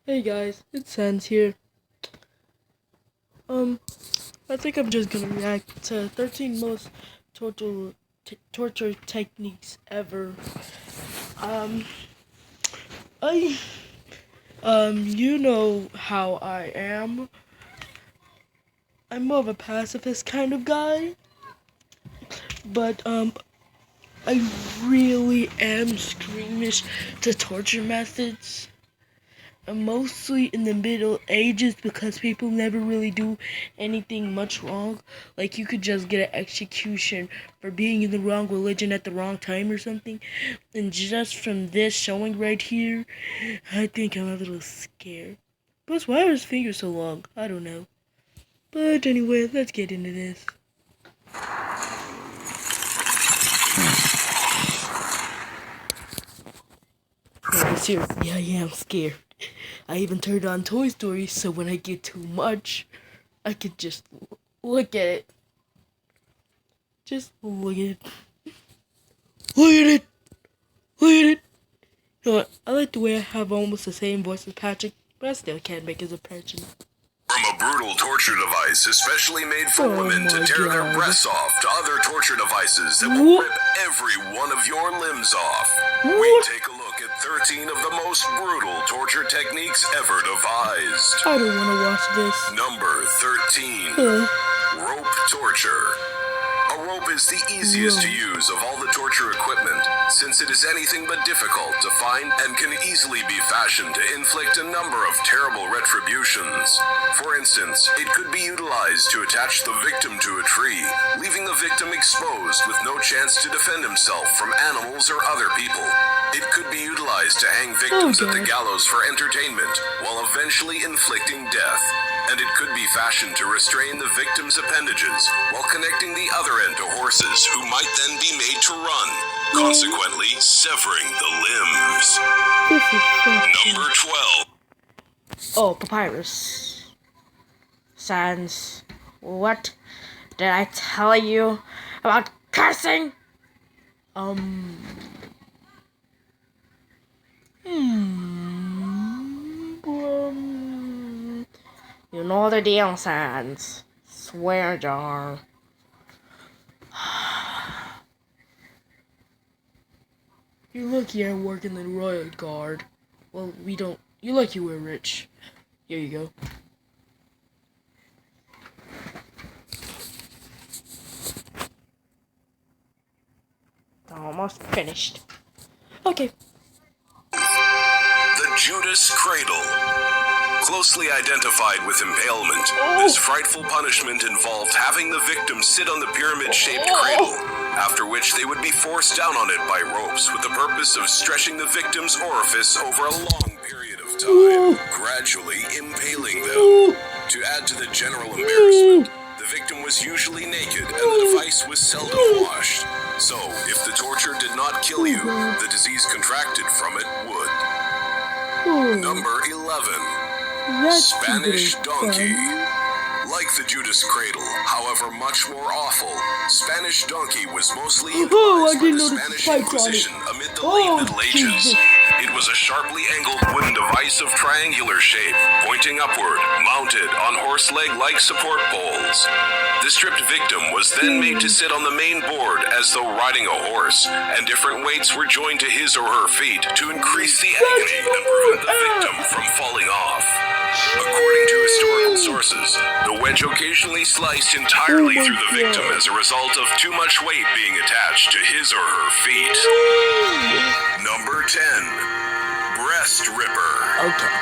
Hey guys, it's Sans here. I think I'm just gonna react to 13 most torture techniques ever. Um, I, you know how I am. I'm more of a pacifist kind of guy, but I really am squeamish to torture methods. Mostly in the Middle Ages because people never really do anything much wrong. Like you could just get an execution for being in the wrong religion at the wrong time or something. And just from this showing right here, I think I'm a little scared. Plus, why are his fingers so long? I don't know. But anyway, let's get into this. Yeah, seriously, I am scared. I even turned on Toy Story so when I get too much, I could just look at it. Just look at it. Look at it! Look at it! You know what? I like the way I have almost the same voice as Patrick, but I still can't make his impression. From a brutal torture device especially made for women to tear their breasts off to other torture devices that will rip every one of your limbs off. We take a look at 13 of the most brutal torture techniques ever devised. I don't want to watch this. Number 13. Rope torture. A rope is the easiest to use of all the torture equipment, since it is anything but difficult to find and can easily be fashioned to inflict a number of terrible retributions. For instance, it could be utilized to attach the victim to a tree, leaving the victim exposed with no chance to defend himself from animals or other people. It could be utilized to hang victims at the gallows for entertainment, while eventually inflicting death. And it could be fashioned to restrain the victim's appendages while connecting the other end to horses who might then be made to run, consequently severing the limbs. Number 12. Oh, Papyrus. Sans, what did I tell you about cursing? You know the deal, Sans. Swear jar. You're lucky I work in the Royal Guard. Well, we don't. You're lucky we're rich. Here you go. Almost finished. Okay. The Judas Cradle. Closely identified with impalement, this frightful punishment involved having the victim sit on the pyramid-shaped cradle, after which they would be forced down on it by ropes with the purpose of stretching the victim's orifice over a long period of time, gradually impaling them. To add to the general embarrassment, the victim was usually naked and the device was seldom washed. So, if the torture did not kill you, the disease contracted from it would. Number 11. Spanish donkey. Like the Judas Cradle, however much more awful, Spanish donkey was mostly utilized by the Spanish Inquisition amid the late Middle Ages. It was a sharply angled wooden device of triangular shape, pointing upward, mounted on horse leg-like support poles. The stripped victim was then made to sit on the main board as though riding a horse, and different weights were joined to his or her feet to increase the agony and prevent the victim from falling off. According to historical sources, the wedge occasionally sliced entirely through the victim as a result of too much weight being attached to his or her feet. Number 10. Breast Ripper. Okay.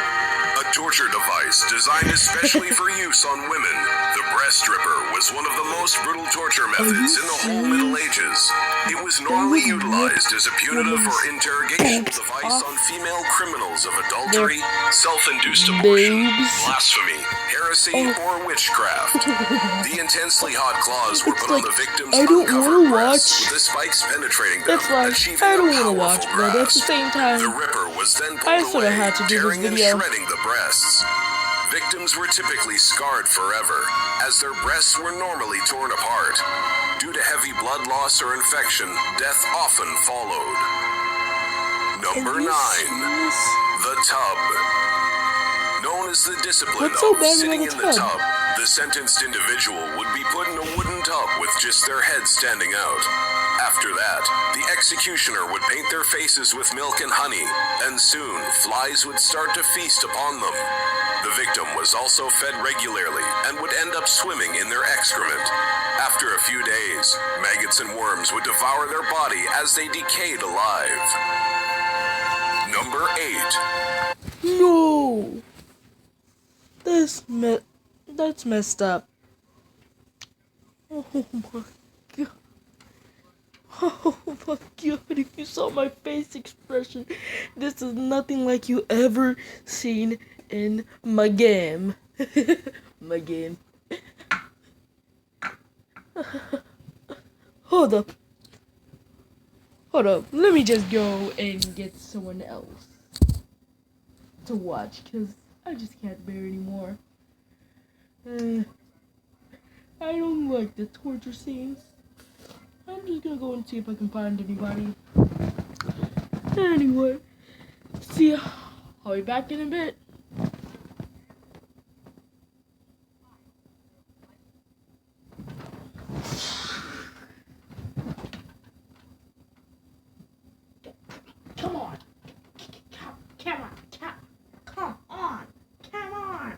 A torture device designed especially for use on women, the breast ripper was one of the most brutal torture methods in the whole Middle Ages. It was normally utilized as a punitive or interrogational device on female criminals of adultery, self-induced abortion, blasphemy, heresy, or witchcraft. The intensely hot claws were put on the victim's uncovered breasts, with the spikes penetrating them, achieving I a don't want to powerful watch, but at the grasp. same time, The ripper was then I pulled sort of away, had to do this tearing and video. shredding the breasts. Victims were typically scarred forever, as their breasts were normally torn apart. Due to heavy blood loss or infection, death often followed. Number 9. The tub. was the discipline What's so of bad sitting about in the the tub? tub. The sentenced individual would be put in a wooden tub with just their head standing out. After that, the executioner would paint their faces with milk and honey, and soon flies would start to feast upon them. The victim was also fed regularly and would end up swimming in their excrement. After a few days, maggots and worms would devour their body as they decayed alive. Number 8. No! That's messed up. Oh my god. Oh my god, if you saw my face expression, this is nothing like you ever seen in my game. My game. Hold up. Hold up. Let me just go and get someone else to watch, because I just can't bear anymore. I don't like the torture scenes. I'm just gonna go and see if I can find anybody. Anyway, see ya. I'll be back in a bit. Come on. Come on.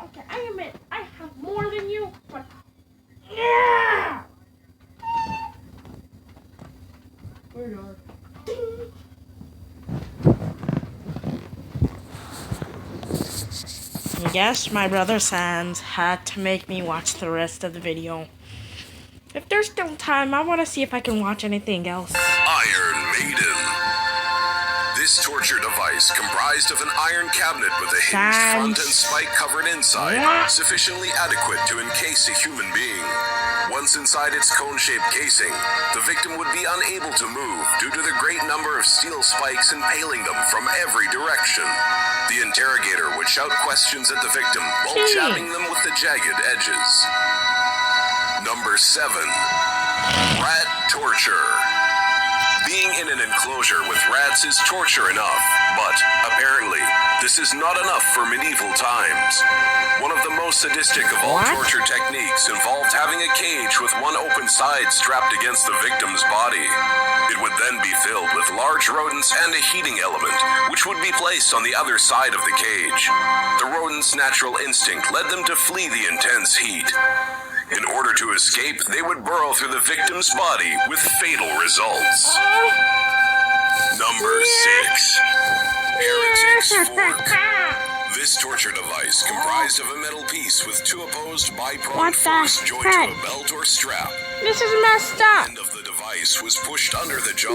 Okay, I admit I have more than you, but yeah. Where are you? Yes, my brother Sans had to make me watch the rest of the video. If there's still time, I want to see if I can watch anything else. Iron Maiden. This torture device, comprised of an iron cabinet with a hinged front and spike-covered inside, sufficiently adequate to encase a human being. Once inside its cone-shaped casing, the victim would be unable to move due to the great number of steel spikes impaling them from every direction. The interrogator would shout questions at the victim while jabbing them with the jagged edges. Number 7. Rat torture. Being in an enclosure with rats is torture enough, but apparently, this is not enough for medieval times. One of the most sadistic of all torture techniques involved having a cage with one open side strapped against the victim's body. It would then be filled with large rodents and a heating element, which would be placed on the other side of the cage. The rodents' natural instinct led them to flee the intense heat. In order to escape, they would burrow through the victim's body with fatal results. Number 6. Heretic's Fork. This torture device, comprised of a metal piece with two opposed bi-pronged forks joined to a belt or strap. This is messed up. The end of the device was pushed under the jaw,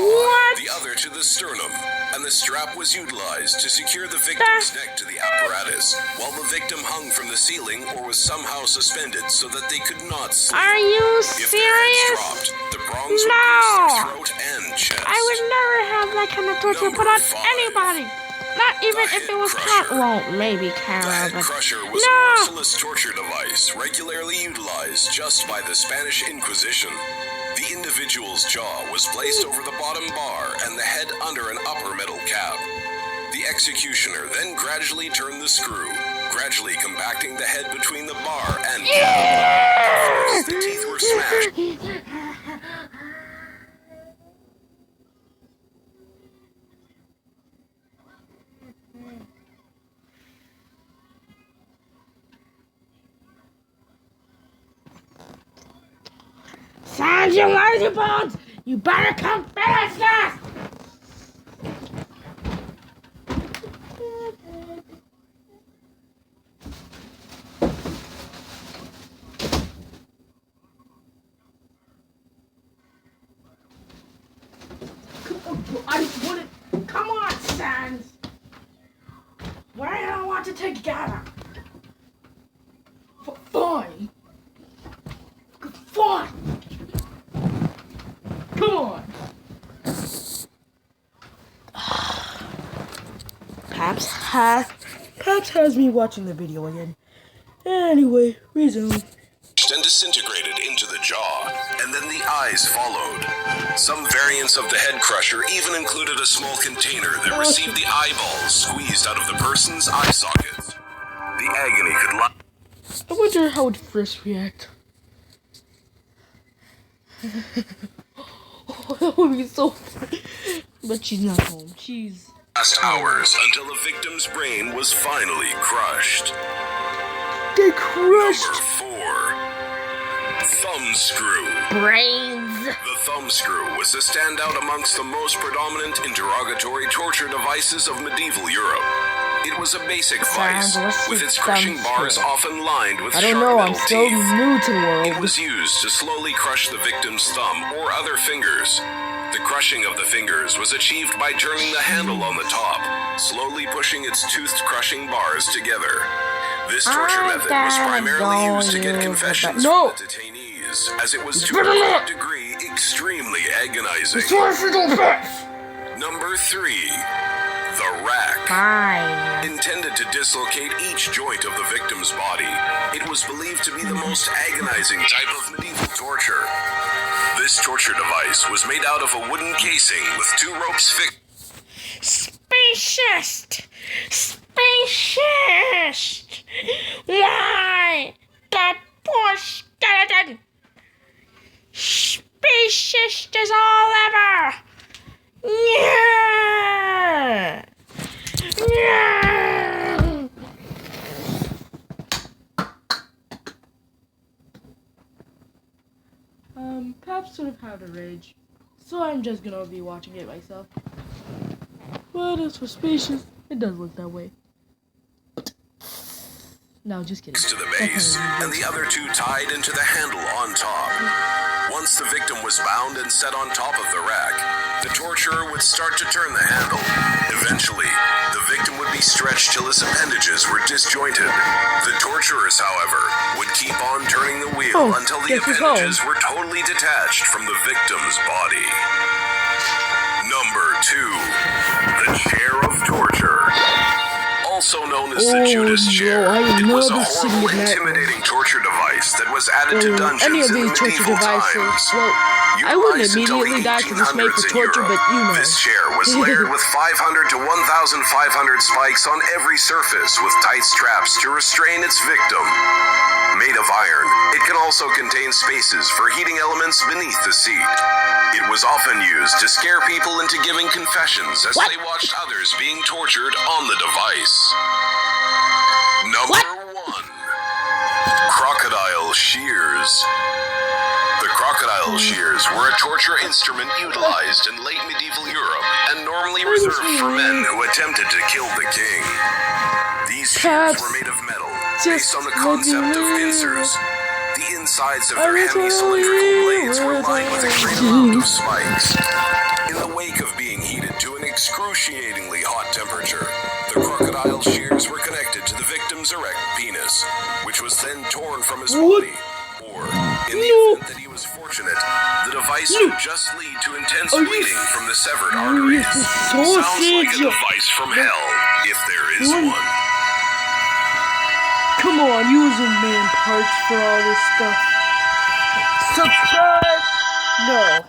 the other to the sternum, and the strap was utilized to secure the victim's neck to the apparatus, while the victim hung from the ceiling or was somehow suspended so that they could not sleep. Are you If their heads serious? dropped, the prongs would pierce their throat and chest. I would never have that kind of torture put on anybody. Not even if it was Kara. Well, maybe Kara, The head but crusher was a merciless torture device regularly utilized just by the Spanish Inquisition. The individual's jaw was placed over the bottom bar and the head under an upper metal cap. The executioner then gradually turned the screw, gradually compacting the head between the bar and cap. The teeth were smashed. Sans, you lazy bones! You better come finish this! I wouldn't. Come on, Sans! Why don't I want to take together? Fine. Fine. Come on. Paps has me watching the video again. Anyway, resume. collapsed and disintegrated into the jaw, and then the eyes followed. Some variants of the head crusher even included a small container that received the eyeballs squeezed out of the person's eye sockets. The agony could last. I wonder how it first react. That would be so funny. But she's not home. She's Hours until the victim's brain was finally crushed. They crushed. Number 4. Thumb screw. Brains. The thumb screw was a standout amongst the most predominant interrogatory torture devices of medieval Europe. It was a basic vice, with its crushing bars often lined with sharp metal I'm so teeth. new to the world. It was used to slowly crush the victim's thumb or other fingers. The crushing of the fingers was achieved by turning the handle on the top, slowly pushing its toothed-crushing bars together. This torture method was primarily used to get confessions from the detainees, as it was to a great degree extremely agonizing. Number 3. The rack. Fine. Intended to dislocate each joint of the victim's body, it was believed to be the most agonizing type of medieval torture. This torture device was made out of a wooden casing with 2 ropes fixed. Spacist! Spacist! Why? That poor skeleton! Spacist as all ever! Yeah! Yeah! Paps sort of had a rage, so I'm just gonna be watching it myself. But as for species, it does look that way. No, just kidding. To the base, and the other 2 tied into the handle on top. Once the victim was bound and set on top of the rack, the torturer would start to turn the handle. Eventually, the victim would be stretched till his appendages were disjointed. The torturers, however, would keep on turning the wheel until the appendages were totally detached from the victim's body. Number 2. The chair of torture. Also known as the Judas chair, it was a horrible, intimidating torture device that was added to dungeons any of in the these torture medieval devices. times. Well, I wouldn't Utilized until immediately die because it's made for 1800s in torture, Europe, but you know. This chair was layered with 500 to 1,500 spikes on every surface with tight straps to restrain its victim. Made of iron, it can also contain spaces for heating elements beneath the seat. It was often used to scare people into giving confessions as they watched others being tortured on the device. Number 1. Crocodile shears. The crocodile shears were a torture instrument utilized in late medieval Europe and normally reserved for men who attempted to kill the king. These shears were made of metal, based on the concept of pincers. The insides of their heavy cylindrical blades were lined with a great amount of spikes. In the wake of being heated to an excruciatingly hot temperature, the crocodile shears were connected to the victim's erect penis, which was then torn from his body. Or, in the event that he was fortunate, the device would just lead to intense bleeding from the severed arteries. Sounds like a device from hell, if there is one. Come on, using man parts for all this stuff. Subscribe! No.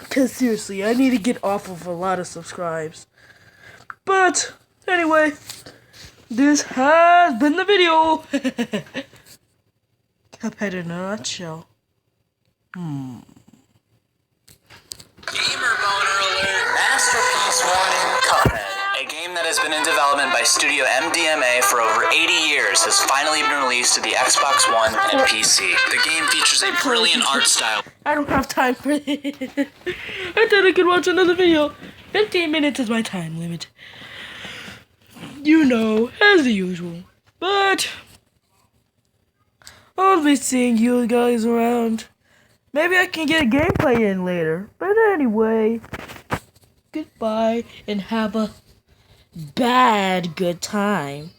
Because seriously, I need to get off of a lot of subscribes. But, anyway, this has been the video. Cuphead in a nutshell. Gamer boner alert. Masterpiece warning. Cuphead, a game that has been in development by Studio MDMA for over 80 years, has finally been released to the Xbox One and PC. The game features a brilliant art style. I don't have time for it. I thought I could watch another video. 15 minutes is my time limit. You know, as usual. But I'll be seeing you guys around. Maybe I can get a gameplay in later. But anyway, goodbye and have a good time.